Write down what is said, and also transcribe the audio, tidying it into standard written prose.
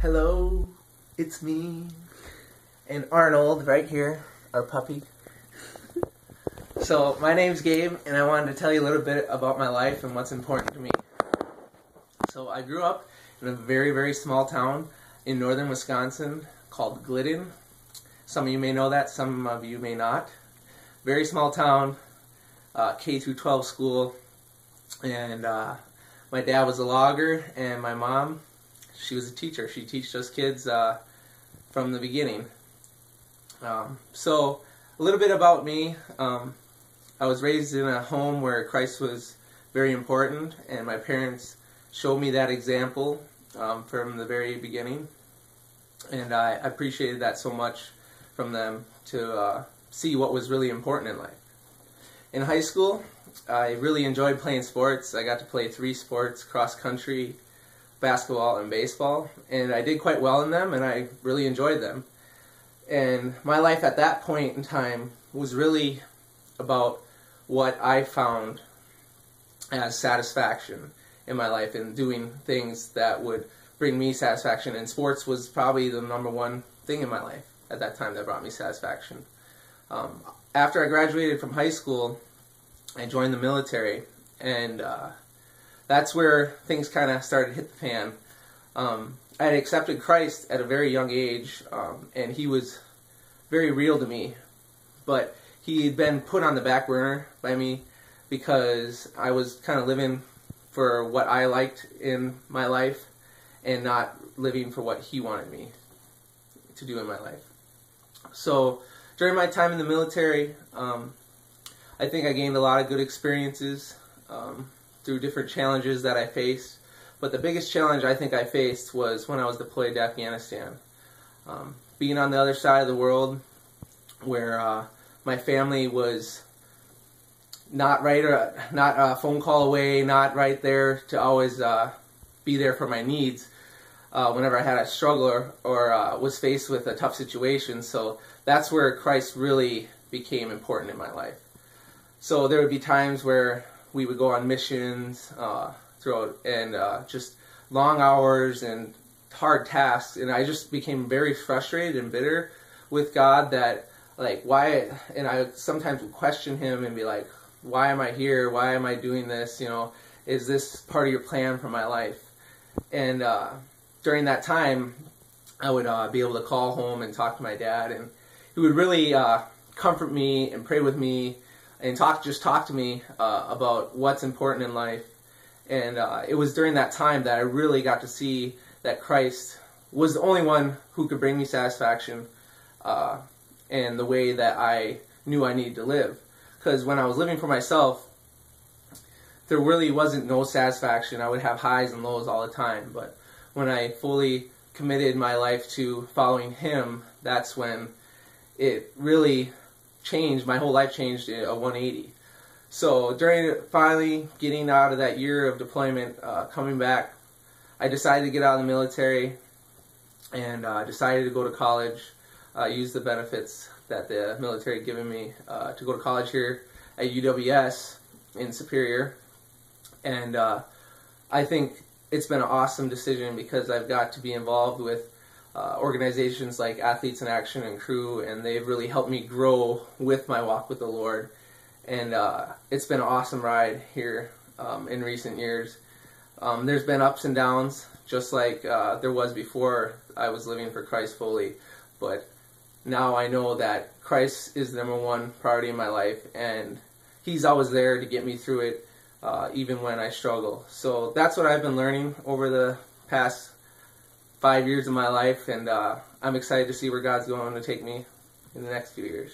Hello, it's me and Arnold right here, our puppy. So my name's Gabe, and I wanted to tell you a little bit about my life and what's important to me. So I grew up in a very, very small town in northern Wisconsin called Glidden. Some of you may know that, some of you may not. Very small town, K through 12 school, and my dad was a logger, and my mom, she was a teacher. She teached us kids from the beginning. So a little bit about me. I was raised in a home where Christ was very important, and my parents showed me that example from the very beginning, and I appreciated that so much from them to see what was really important in life. In high school, I really enjoyed playing sports. I got to play 3 sports: cross country, basketball, and baseball, and I did quite well in them, and I really enjoyed them. And my life at that point in time was really about what I found as satisfaction in my life and doing things that would bring me satisfaction, and sports was probably the #1 thing in my life at that time that brought me satisfaction. After I graduated from high school, I joined the military, and that's where things kind of started to hit the fan. I had accepted Christ at a very young age, and he was very real to me, but he had been put on the back burner by me because I was kind of living for what I liked in my life and not living for what he wanted me to do in my life. So during my time in the military, I think I gained a lot of good experiences through different challenges that I faced. But the biggest challenge I think I faced was when I was deployed to Afghanistan. Being on the other side of the world, where my family was not a phone call away, not right there to always be there for my needs whenever I had a struggle or was faced with a tough situation. So that's where Christ really became important in my life. So there would be times where we would go on missions throughout, and just long hours and hard tasks, and I just became very frustrated and bitter with God that, like, why, and I sometimes would question him and be like, why am I here? Why am I doing this? You know, is this part of your plan for my life? And during that time, I would be able to call home and talk to my dad, and he would really comfort me and pray with me and just talk to me about what's important in life. And it was during that time that I really got to see that Christ was the only one who could bring me satisfaction and the way that I knew I needed to live. Because when I was living for myself, there really wasn't no satisfaction. I would have highs and lows all the time. But when I fully committed my life to following him, that's when it really changed. My whole life changed in a 180. So during finally getting out of that year of deployment, coming back, I decided to get out of the military and decided to go to college, use the benefits that the military had given me to go to college here at UWS in Superior. And I think it's been an awesome decision because I've got to be involved with organizations like Athletes in Action and Crew, and they've really helped me grow with my walk with the Lord. And it's been an awesome ride here in recent years. There's been ups and downs, just like there was before I was living for Christ fully. But now I know that Christ is the #1 priority in my life, and he's always there to get me through it, even when I struggle. So that's what I've been learning over the past 5 years of my life, and I'm excited to see where God's going to take me in the next few years.